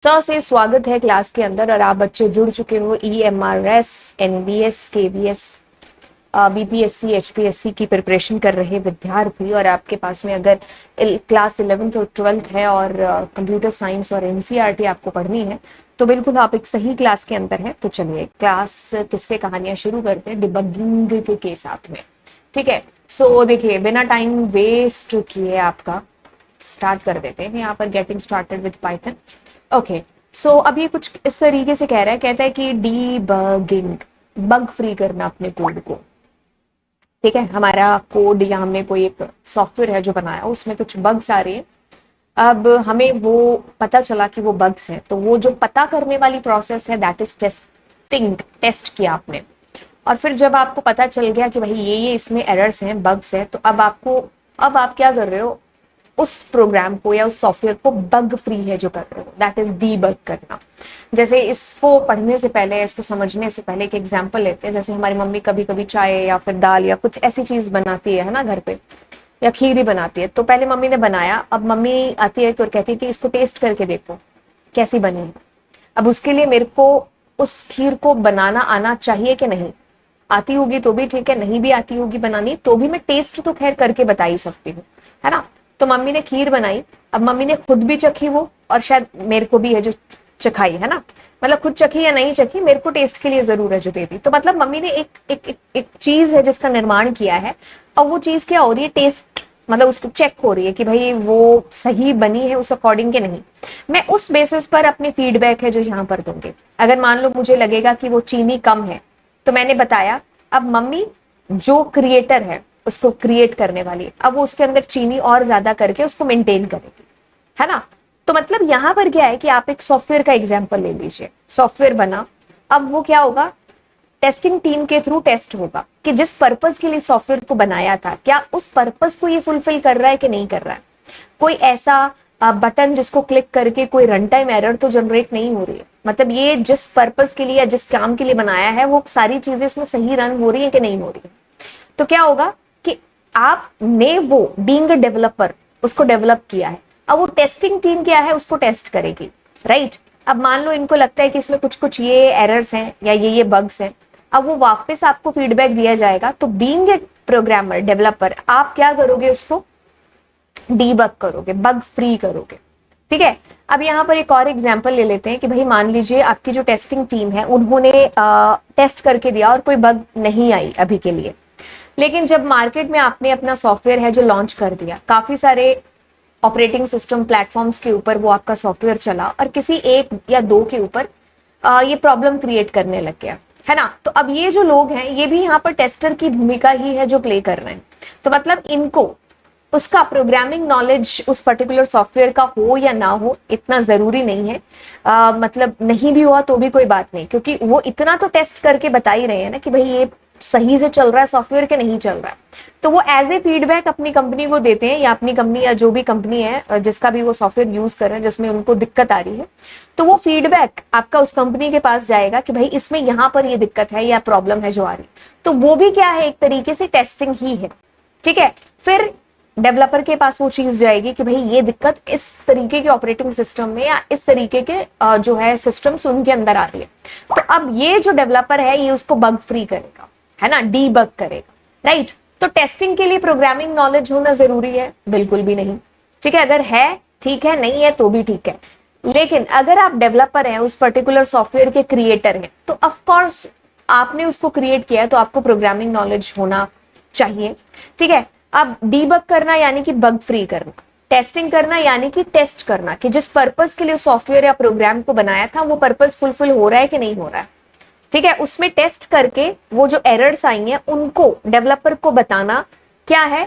से स्वागत है क्लास के अंदर और आप बच्चे जुड़ चुके हो EMRS, NBS, KBS, BPSC, HPSC की प्रिपरेशन कर रहे विद्यार्थी और आपके पास में अगर क्लास 11th और 12th है और कंप्यूटर साइंस और NCERT आपको पढ़नी है तो बिल्कुल आप एक सही क्लास के अंदर हैं। तो चलिए क्लास किससे कहानियां शुरू करते हैं डिबगिंग के साथ में। ठीक है, सो देखिए बिना टाइम वेस्ट किए आपका स्टार्ट कर देते हैं यहाँ पर getting started with Python. Okay, so अब ये कुछ इस तरीके से कह रहा है, कहता है कि डीबगिंग, बग फ्री करना अपने कोड को। ठीक है, हमारा कोड या हमने कोई एक सॉफ्टवेयर है जो बनाया उसमें कुछ बग्स आ रही है। अब हमें वो पता चला कि वो बग्स हैं, तो वो जो पता करने वाली प्रोसेस है दैट इज टेस्टिंग। टेस्ट किया आपने और फिर जब आपको पता चल गया कि भाई ये इसमें एरर्स हैं, बग्स हैं, तो अब आप क्या कर रहे हो, उस प्रोग्राम को या उस सॉफ्टवेयर को बग फ्री है जो कर रहे हो, दैट इज डीबग करना। जैसे इसको पढ़ने से पहले, इसको समझने से पहले एक एग्जांपल लेते हैं। जैसे हमारी मम्मी कभी कभी चाय या फिर दाल या कुछ ऐसी चीज बनाती है ना घर पे, या खीर ही बनाती है। तो पहले मम्मी ने बनाया, अब मम्मी आती है और कहती है कि इसको टेस्ट करके देखो कैसी बनी है। अब उसके लिए मेरे को उस खीर को बनाना आना चाहिए कि नहीं, आती होगी तो भी ठीक है, नहीं भी आती होगी बनानी तो भी मैं टेस्ट तो खैर करके बता ही सकती हूँ, है ना। तो मम्मी ने खीर बनाई, अब मम्मी ने खुद भी चखी वो और शायद मेरे को भी है जो चखाई, है ना। मतलब खुद चखी या नहीं चखी, मेरे को टेस्ट के लिए जरूर है जो दे दी। तो मतलब मम्मी ने एक चीज है जिसका निर्माण किया है और वो चीज क्या हो रही है, टेस्ट, मतलब उसको चेक हो रही है कि भाई वो सही बनी है उस अकॉर्डिंग के नहीं। मैं उस बेसिस पर अपनी फीडबैक है जो यहाँ पर दूंगी। अगर मान लो मुझे लगेगा कि वो चीनी कम है तो मैंने बताया, अब मम्मी जो क्रिएटर है उसको क्रिएट करने वाली, अब वो उसके अंदर चीनी और ज्यादा करके उसको मेंटेन करेगी, है ना। तो मतलब यहां पर क्या है कि आप एक सॉफ्टवेयर का एग्जांपल ले लीजिए। सॉफ्टवेयर बना, अब वो क्या होगा, टेस्टिंग टीम के थ्रू टेस्ट होगा कि जिस पर्पस के लिए सॉफ्टवेयर को बनाया था क्या उस पर्पस को ये फुलफिल कर रहा है कि नहीं कर रहा है। कोई ऐसा बटन जिसको क्लिक करके कोई रन टाइम एरर तो जनरेट नहीं हो रही है। मतलब ये जिस पर्पस के लिए या जिस काम के लिए बनाया है वो सारी चीजें इसमें सही रन हो रही है कि नहीं हो रही है। तो क्या होगा कि आपने वो बीइंग अ डेवलपर उसको डेवलप किया है, अब वो टेस्टिंग टीम क्या है उसको टेस्ट करेगी, राइट। अब मान लो इनको लगता है कि इसमें कुछ कुछ ये एरर्स हैं या ये बग्स हैं, अब वो वापस आपको फीडबैक दिया जाएगा। तो बीइंग ए प्रोग्रामर डेवलपर आप क्या करोगे, उसको डीबग करोगे, बग फ्री करोगे। ठीक है, अब यहाँ पर एक और एग्जांपल ले लेते हैं कि भाई मान लीजिए आपकी जो टेस्टिंग टीम है उन्होंने टेस्ट करके दिया और कोई बग नहीं आई अभी के लिए, लेकिन जब मार्केट में आपने अपना सॉफ्टवेयर है जो लॉन्च कर दिया, काफी सारे ऑपरेटिंग सिस्टम प्लेटफॉर्म्स के ऊपर वो आपका सॉफ्टवेयर चला और किसी एक या दो के ऊपर ये प्रॉब्लम क्रिएट करने लग गया, है ना। तो अब ये जो लोग हैं ये भी यहाँ पर टेस्टर की भूमिका ही है जो प्ले कर रहे हैं। तो मतलब इनको उसका प्रोग्रामिंग नॉलेज उस पर्टिकुलर सॉफ्टवेयर का हो या ना हो इतना जरूरी नहीं है। मतलब नहीं भी हुआ तो भी कोई बात नहीं, क्योंकि वो इतना तो टेस्ट करके बता ही रहे हैं ना कि भाई ये सही से चल रहा है सॉफ्टवेयर के नहीं चल रहा है। तो वो एज ए फीडबैक अपनी कंपनी को देते हैं, या अपनी कंपनी या जो भी कंपनी है जिसका भी वो सॉफ्टवेयर यूज कर रहे हैं जिसमें उनको दिक्कत आ रही है, तो वो फीडबैक आपका उस कंपनी के पास जाएगा कि भाई इसमें यहाँ पर ये दिक्कत है या प्रॉब्लम है जो आ रही। तो वो भी क्या है, एक तरीके से टेस्टिंग ही है। ठीक है, फिर डेवलपर के पास वो चीज जाएगी कि भाई ये दिक्कत इस तरीके के ऑपरेटिंग सिस्टम में या इस तरीके के जो है सिस्टम्स उनके अंदर आ रही है। तो अब ये जो डेवलपर है ये उसको बग फ्री करेगा, है ना, डीबग करेगा, राइट। तो टेस्टिंग के लिए प्रोग्रामिंग नॉलेज होना जरूरी है, बिल्कुल भी नहीं। ठीक है, अगर है ठीक है, नहीं है तो भी ठीक है। लेकिन अगर आप डेवलपर हैं, उस पर्टिकुलर सॉफ्टवेयर के क्रिएटर हैं, तो ऑफकोर्स आपने उसको क्रिएट किया है तो आपको प्रोग्रामिंग नॉलेज होना चाहिए। ठीक है, अब डीबग करना यानी कि बग फ्री करना, टेस्टिंग करना यानी कि टेस्ट करना कि जिस पर्पस के लिए सॉफ्टवेयर या प्रोग्राम को बनाया था वो पर्पस फुलफिल हो रहा है कि नहीं हो रहा है। ठीक है, उसमें टेस्ट करके वो जो एरर्स आई हैं उनको डेवलपर को बताना क्या है,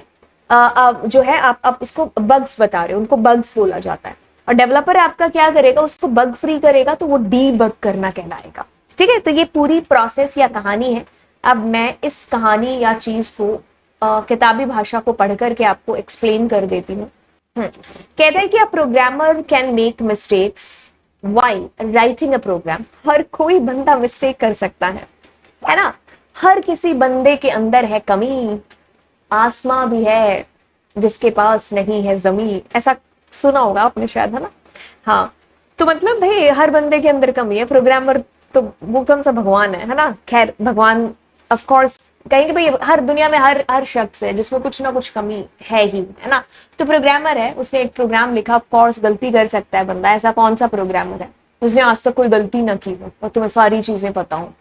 जो है आप उसको बग्स बता रहे हो, उनको बग्स बोला जाता है। और डेवलपर आपका क्या करेगा, उसको बग फ्री करेगा, तो वो डीबग करना कहलाएगा। ठीक है, तो ये पूरी प्रोसेस या कहानी है। अब मैं इस कहानी या चीज को किताबी भाषा को पढ़ करके आपको एक्सप्लेन कर देती हूँ। कहता है कि a programmer can make mistakes while writing a program. हर कोई बंदा मिस्टेक कर सकता है ना। हर किसी बंदे के अंदर है कमी, आसमां भी है जिसके पास नहीं है जमीन, ऐसा सुना होगा आपने शायद, है ना। हाँ, तो मतलब भाई हर बंदे के अंदर कमी है, प्रोग्रामर तो वो कौन सा भगवान है ना। खैर भगवान ऑफ कोर्स कहेंगे भाई हर दुनिया में हर हर शख्स है जिसमें कुछ ना कुछ कमी है ही, है ना। तो प्रोग्रामर है, उसने एक प्रोग्राम लिखा, ऑफ कोर्स गलती कर सकता है बंदा, ऐसा कौन सा प्रोग्रामर है उसने आज तक कोई गलती ना की हो और तुम्हें सारी चीजें पता हो।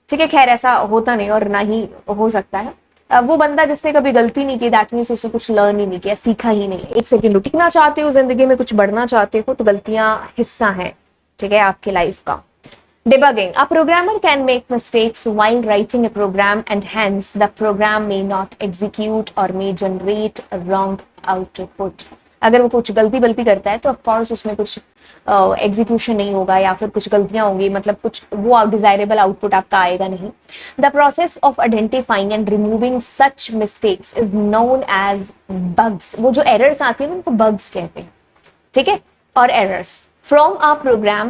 ठीक है, खैर ऐसा होता नहीं और ना ही हो सकता है। वो बंदा जिसने कभी गलती नहीं की, दैट मीन्स उसने कुछ लर्न ही नहीं किया, सीखा ही नहीं। एक सेकंड, टिकना चाहते हो जिंदगी में, कुछ बढ़ना चाहते हो, तो गलतियां हिस्सा है, ठीक है, आपकी लाइफ का। Debugging. A programmer can make mistakes while writing a program and hence the program may not execute or may generate a wrong output. अगर वो कुछ गलती करता है तो ऑफकोर्स उसमें कुछ एग्जीक्यूशन नहीं होगा या फिर कुछ गलतियां होंगी, मतलब कुछ वो डिजायरेबल आउटपुट आपका आएगा नहीं। The process of identifying and removing such mistakes is known as bugs. वो जो एरर्स आती है उनको बग्स कहते हैं, ठीक है। और errors from a program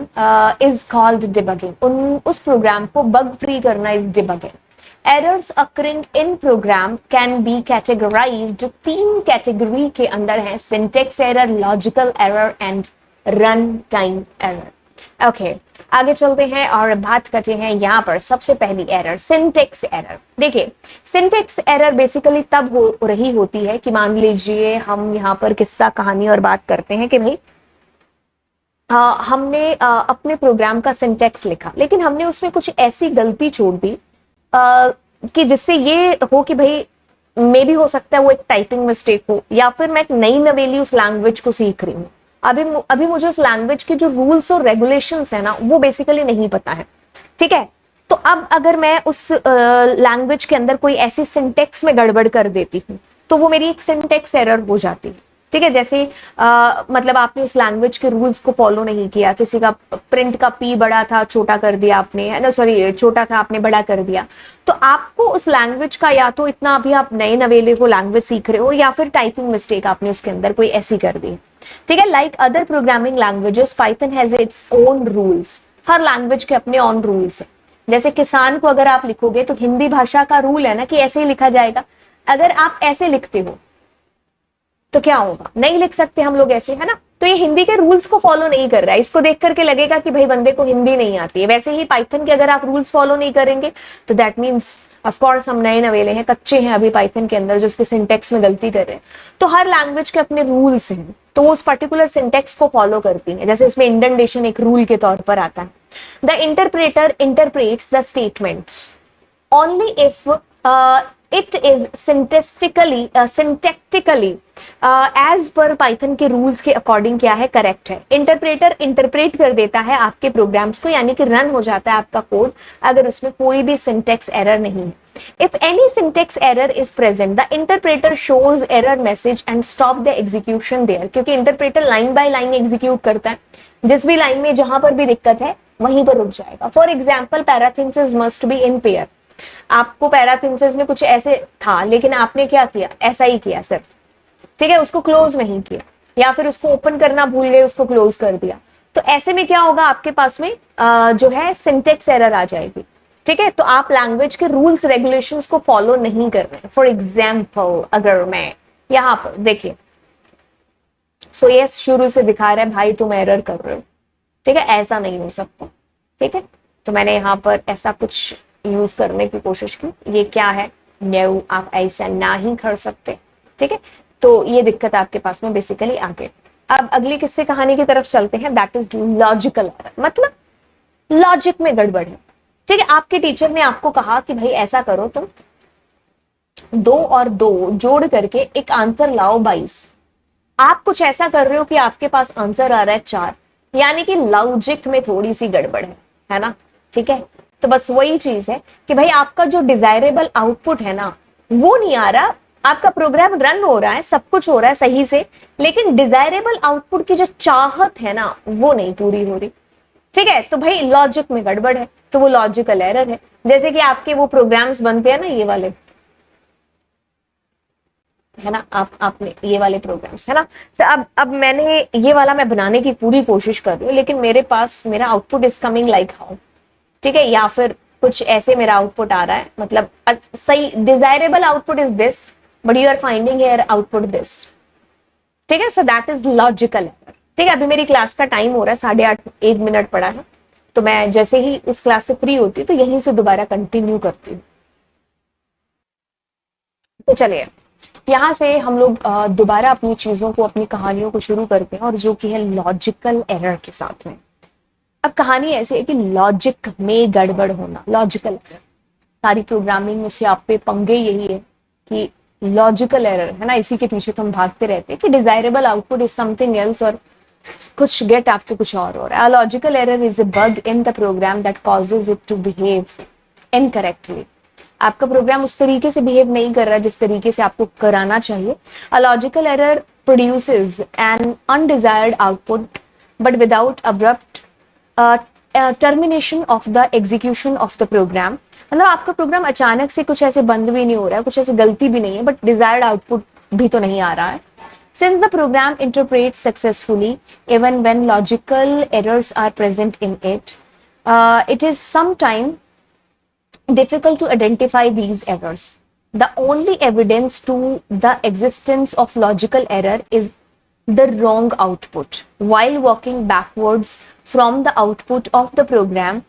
is called debugging. उस प्रोग्राम को बग फ्री करना is debugging. Errors occurring in program can be categorised, 3 category के अंदर है, syntax error, logical error and run time error. Okay, आगे चलते हैं और बात करते हैं यहाँ पर सबसे पहली एरर, सिंटेक्स एरर। देखिए, सिंटेक्स एरर बेसिकली तब हो रही होती है कि मान लीजिए हम यहाँ पर किस्सा कहानी और बात करते हैं कि भाई हमने अपने प्रोग्राम का सिंटेक्स लिखा, लेकिन हमने उसमें कुछ ऐसी गलती छोड़ दी कि जिससे ये हो कि भाई मे भी हो सकता है वो एक टाइपिंग मिस्टेक हो, या फिर मैं एक नई नवेली उस लैंग्वेज को सीख रही हूँ। अभी मुझे उस लैंग्वेज के जो रूल्स और रेगुलेशंस है ना वो बेसिकली नहीं पता है, ठीक है। तो अब अगर मैं उस लैंग्वेज के अंदर कोई ऐसी सिंटेक्स में गड़बड़ कर देती हूँ तो वो मेरी एक सिंटेक्स एरर हो जाती है, ठीक है। जैसे मतलब आपने उस लैंग्वेज के रूल्स को फॉलो नहीं किया, किसी का प्रिंट का पी बड़ा था छोटा कर दिया आपने, है ना, सॉरी छोटा था आपने बड़ा कर दिया, तो आपको उस लैंग्वेज का या तो इतना अभी आप नए नवेले को लैंग्वेज सीख रहे हो या फिर टाइपिंग मिस्टेक आपने उसके अंदर कोई ऐसी कर दी, ठीक है। Like other programming languages, Python has its own rules. Her language के अपने ऑन रूल्स है। जैसे किसान को अगर आप लिखोगे तो हिंदी भाषा का रूल है ना कि ऐसे ही लिखा जाएगा। अगर आप ऐसे लिखते हो तो क्या होगा, नहीं लिख सकते हम लोग ऐसे, है ना। तो ये हिंदी के रूल्स को फॉलो नहीं कर रहा है, इसको देख करके लगेगा कि भाई बंदे को हिंदी नहीं आती है। वैसे ही पाइथन के अगर आप रूल्स फॉलो नहीं करेंगे तो दैट मीन्स ऑफ कोर्स हम नए नवेले हैं, कच्चे हैं अभी पाइथन के अंदर, जो उसके सिंटेक्स में गलती कर रहे हैं। तो हर लैंग्वेज के अपने रूल्स हैं, तो वो उस पर्टिकुलर सिंटेक्स को फॉलो करती है। जैसे इसमें इंडेंटेशन एक रूल के तौर पर आता है। The interpreter interprets the statements only if it is syntactically as per Python के रूल्स के अकॉर्डिंग क्या है, करेक्ट है। इंटरप्रेटर इंटरप्रेट कर देता है आपके प्रोग्राम्स को, यानी कि रन हो जाता है आपका कोड अगर उसमें कोई भी सिंटेक्स एरर नहीं है। If any syntax error is present, the interpreter shows error message and stop the execution there। क्योंकि interpreter line by line execute करता है, जिस भी लाइन में जहां पर भी दिक्कत है वहीं पर रुक जाएगा। For example, parenthesis must be in pair. आपको पैराथिंसिस में कुछ ऐसे था लेकिन आपने क्या किया, ऐसा ही किया सिर्फ, ठीक है, उसको क्लोज नहीं किया, या फिर उसको ओपन करना भूल गए, उसको क्लोज कर दिया। तो ऐसे में क्या होगा, आपके पास में जो है सिंटेक्स एरर आ जाएगी, ठीक है। तो आप लैंग्वेज के रूल्स रेगुलेशंस को फॉलो नहीं कर रहे हैं। फॉर एग्जाम्पल, अगर मैं यहाँ पर देखिए, सो ये शुरू से दिखा रहा है भाई तुम एरर कर रहे हो, ठीक है, ऐसा नहीं हो सकता, ठीक है। तो मैंने यहाँ पर ऐसा कुछ यूज करने की कोशिश की, ये क्या है, नो, आप ऐसा ना ही कर सकते, ठीक है। तो ये दिक्कत आपके पास में बेसिकली आ गई। अब अगली किस्से कहानी की तरफ चलते हैं, दैट इज लॉजिकल एरर, मतलब लॉजिक में गड़बड़ है, ठीक है। आपके टीचर ने आपको कहा कि भाई ऐसा करो, तुम 2 और 2 जोड़ करके एक आंसर लाओ 22। आप कुछ ऐसा कर रहे हो कि आपके पास आंसर आ रहा है 4, यानी कि लॉजिक में थोड़ी सी गड़बड़ है ना, ठीक है। तो बस वही चीज है कि भाई आपका जो डिजायरेबल आउटपुट है ना वो नहीं आ रहा, आपका प्रोग्राम रन हो रहा है, सब कुछ हो रहा है सही से, लेकिन डिजायरेबल आउटपुट की जो चाहत है ना वो नहीं पूरी हो रही, ठीक है। तो भाई लॉजिक में गड़बड़ है, तो वो लॉजिकल एरर है। जैसे कि आपके वो प्रोग्राम्स बनते हैं ना, ये वाले, है ना, आपने ये वाले प्रोग्राम्स, है ना। तो अब मैंने ये वाला मैं बनाने की पूरी कोशिश कर रही हूँ, लेकिन मेरे पास मेरा output is coming like how, ठीक है, या फिर कुछ ऐसे मेरा आउटपुट आ रहा है, मतलब सही desirable output is this but you are finding here output this, ठीक है। So that is logical error, ठीक है, अभी मेरी क्लास का टाइम हो रहा है 8:30, 1 मिनट पड़ा है, तो मैं जैसे ही उस क्लास से फ्री होती हूँ तो यहीं से दोबारा कंटिन्यू करती हूँ। तो चलिए, यहाँ से हम लोग दोबारा अपनी चीजों को, अपनी कहानियों को शुरू करते हैं, और जो कि है लॉजिकल एरर के साथ में। अब कहानी ऐसी है कि लॉजिक में गड़बड़ होना, लॉजिकल एरर। सारी प्रोग्रामिंग में से आप पे पंगे यही है कि लॉजिकल एरर है ना, इसी के पीछे तो हम भागते रहते हैं कि desirable output is something else, और कुछ गेट आपके कुछ और हो रहा है। Logical error is a bug in the program that causes it to behave incorrectly. आपका प्रोग्राम उस तरीके से बिहेव नहीं कर रहा जिस तरीके से आपको कराना चाहिए। A logical error produces an undesired output but without abrupt termination of the execution of the program. मतलब आपका प्रोग्राम अचानक से कुछ ऐसे बंद भी नहीं हो रहा है, कुछ ऐसे गलती भी नहीं है, बट डिजायर्ड आउटपुट भी तो नहीं आ रहा है। Since the program interprets successfully, even when logical errors are present in it, it is sometimes difficult to identify these errors. The only evidence to the existence of logical error is the wrong output. While walking backwards from the output of the program,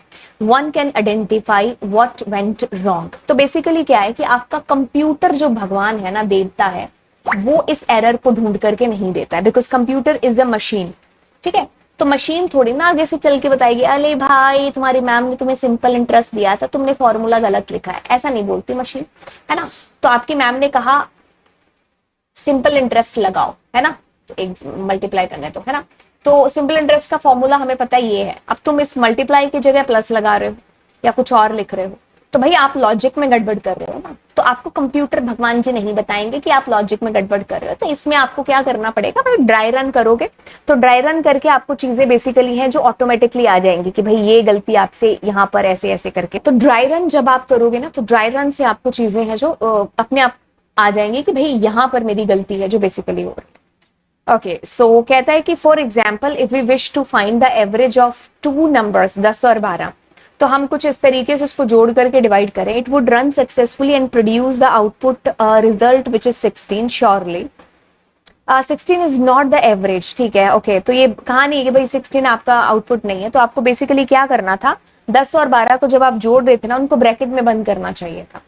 one can identify what went wrong. तो basically क्या है कि आपका computer जो भगवान है ना, देवता है, वो इस एरर को ढूंढ करके नहीं देता है, because computer is a machine. ठीक है, तो मशीन थोड़ी ना आगे से चल के बताएगी अरे भाई तुम्हारी मैम ने तुम्हें सिंपल इंटरेस्ट दिया था, तुमने फॉर्मूला गलत लिखा है, ऐसा नहीं बोलती मशीन, है ना। तो आपकी मैम ने कहा सिंपल इंटरेस्ट लगाओ, है ना, तो एक मल्टीप्लाई करने तो, है ना, तो सिंपल इंटरेस्ट का फॉर्मूला हमें पता ये है। अब तुम इस मल्टीप्लाई की जगह प्लस लगा रहे हो या कुछ और लिख रहे हो, तो भाई आप लॉजिक में गड़बड़ कर रहे हो ना। तो आपको कंप्यूटर भगवान जी नहीं बताएंगे कि आप लॉजिक में गड़बड़ कर रहे हो। तो इसमें आपको क्या करना पड़ेगा, भाई ड्राई रन करोगे तो ड्राई रन करके आपको चीजें बेसिकली हैं जो ऑटोमेटिकली आ जाएंगी कि भाई ये गलती आपसे यहाँ पर ऐसे ऐसे करके। तो ड्राई रन जब आप करोगे ना, तो ड्राई रन से आपको चीजें हैं जो अपने आप आ जाएंगी कि भाई यहाँ पर मेरी गलती है जो बेसिकली हो रही है। ओके, सो कहता है कि for example if we wish to find the average of two numbers 10 और 12, तो हम कुछ इस तरीके से उसको जोड़ करके डिवाइड करें, it would run successfully and produce the output result which is 16 surely. 16 is not the average, ठीक है, ओके। तो ये कहा नहीं है कि भाई 16 आपका आउटपुट नहीं है, तो आपको बेसिकली क्या करना था, 10 और 12 को जब आप जोड़ देते ना, उनको ब्रैकेट में बंद करना चाहिए था।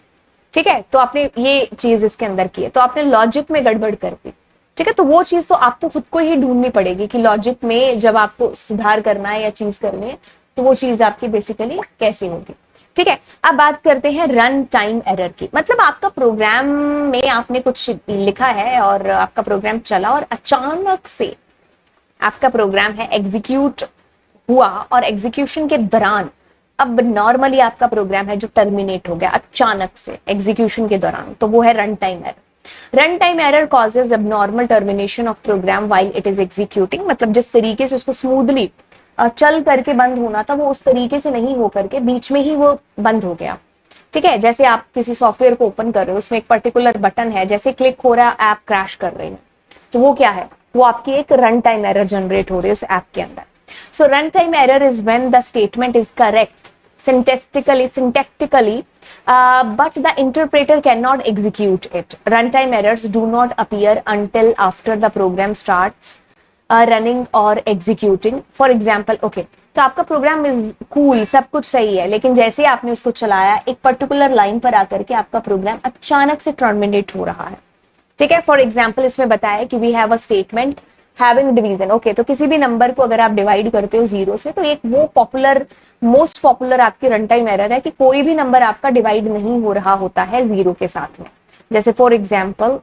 ठीक है, तो आपने ये चीज इसके अंदर की है, तो आपने लॉजिक में गड़बड़ कर दी। ठीक है, तो वो चीज तो आपको खुद को ही ढूंढनी पड़ेगी कि लॉजिक में जब आपको सुधार करना है या चीज करनी है, तो वो चीज आपकी बेसिकली कैसी होगी। ठीक है, अब बात करते हैं रन टाइम एरर की। मतलब आपका प्रोग्राम में आपने कुछ लिखा है और आपका प्रोग्राम चला और अचानक से आपका प्रोग्राम है एग्जीक्यूट हुआ, और एग्जीक्यूशन के दौरान अब नॉर्मली आपका प्रोग्राम है जो टर्मिनेट हो गया अचानक से एग्जीक्यूशन के दौरान, तो वो है run time error. Run time error causes abnormal termination of program while it is executing. मतलब जिस तरीके से उसको स्मूथली चल करके बंद होना था, वो उस तरीके से नहीं हो करके बीच में ही वो बंद हो गया। ठीक है, जैसे आप किसी सॉफ्टवेयर को ओपन कर रहे हो, उसमें एक पर्टिकुलर बटन है, जैसे क्लिक हो रहा है ऐप क्रैश कर रही है, तो वो क्या है, वो आपकी एक रन टाइम एरर जनरेट हो रही है उस ऐप के अंदर। So run time error is when the statement is correct syntactically, but the interpreter cannot execute it. Runtime errors do not appear until after the program starts running or executing. For example, okay, तो आपका programme is cool, सब कुछ सही है, लेकिन जैसे ही आपने उसको चलाया एक पर्टिकुलर लाइन पर आकर के आपका प्रोग्राम अचानक से टर्मिनेट हो रहा है। ठीक है, फॉर एग्जाम्पल इसमें बताया कि we have a statement having division. Okay, तो किसी भी नंबर को अगर आप डिवाइड करते हो 0 से, तो एक वो पॉपुलर, मोस्ट पॉपुलर आपकी रन टाइम एरर है कि कोई भी नंबर आपका डिवाइड नहीं हो रहा होता है 0 के साथ में। जैसे फॉर एग्जाम्पल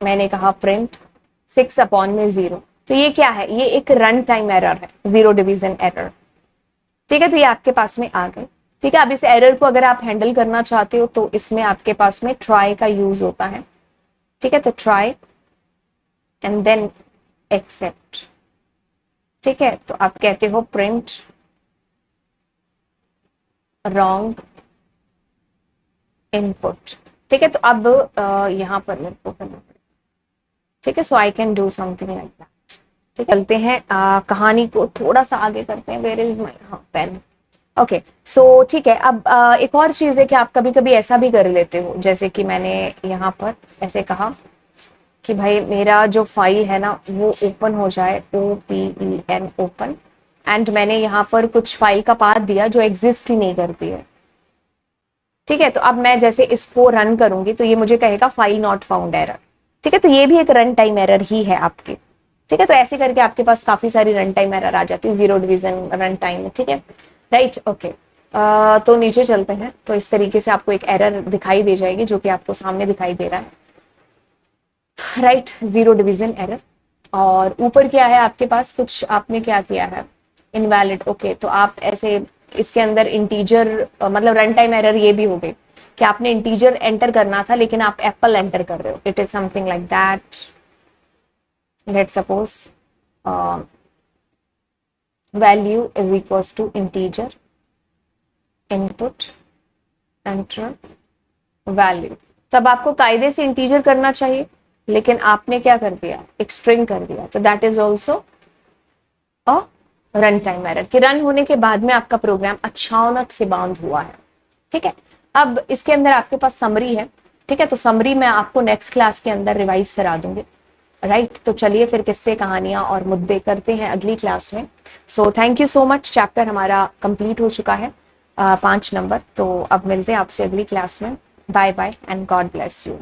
मैंने कहा प्रिंट 6/0, तो ये क्या है, ये एक रन टाइम एरर है, 0 डिवीजन एरर। ठीक है, तो ये आपके पास में आ गए। ठीक है, अब इस एरर को अगर आप हैंडल करना चाहते हो तो इसमें आपके पास में ट्राई का यूज होता है। ठीक है, तो ट्राई एंड देन एक्सेप्ट। ठीक है, तो आप कहते हो प्रिंट रॉन्ग इनपुट। ठीक है, तो अब यहां पर मेरे को करना पड़ेगा। ठीक है, so I can do something like that. ठीक है, चलते हैं कहानी को थोड़ा सा आगे करते हैं। Where is my pen. Okay, so ठीक है, अब एक और चीज है कि आप कभी कभी ऐसा भी कर लेते हो, जैसे कि मैंने यहाँ पर ऐसे कहा कि भाई मेरा जो फाइल है ना वो ओपन हो जाए, OPEN ओपन, एंड मैंने यहाँ पर कुछ फाइल का पाथ दिया जो एग्जिस्ट ही नहीं करती है। ठीक है, तो अब मैं जैसे इसको रन करूंगी तो ये मुझे कहेगा फाइल नॉट फाउंड एरर। ठीक है, तो ये भी एक रन टाइम एरर ही है आपकी। ठीक है, तो ऐसे करके आपके पास काफी सारी रन टाइम एरर आ जाती है, जीरो डिवीजन रन टाइम। ठीक है, राइट, ओके। तो नीचे चलते हैं, तो इस तरीके से आपको एक एरर दिखाई दे जाएगी जो कि आपको सामने दिखाई दे रहा है, राइट, जीरो डिवीजन एरर। और ऊपर क्या है आपके पास, कुछ आपने क्या किया है, इनवैलिड। ओके, तो आप ऐसे इसके अंदर इंटीजर, मतलब रन टाइम एरर ये भी हो गई कि आपने इंटीजर एंटर करना था लेकिन आप एप्पल एंटर कर रहे हो। It is something like that, let's suppose value is equals to integer input enter value. तब आपको कायदे से इंटीजर करना चाहिए लेकिन आपने क्या कर दिया, एक स्ट्रिंग कर दिया, तो that is also a run time error, कि रन होने के बाद में आपका प्रोग्राम अचानक से बाउंड हुआ है। ठीक है, अब इसके अंदर आपके पास समरी है। ठीक है, तो समरी मैं आपको नेक्स्ट क्लास के अंदर रिवाइज करा दूंगी, राइट। तो चलिए फिर किस्से, कहानियां और मुद्दे करते हैं अगली क्लास में। So thank you so much, chapter हमारा कंप्लीट हो चुका है, 5 नंबर। तो अब मिलते हैं आपसे अगली क्लास में। Bye bye and God bless you,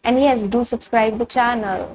and yes do subscribe the channel.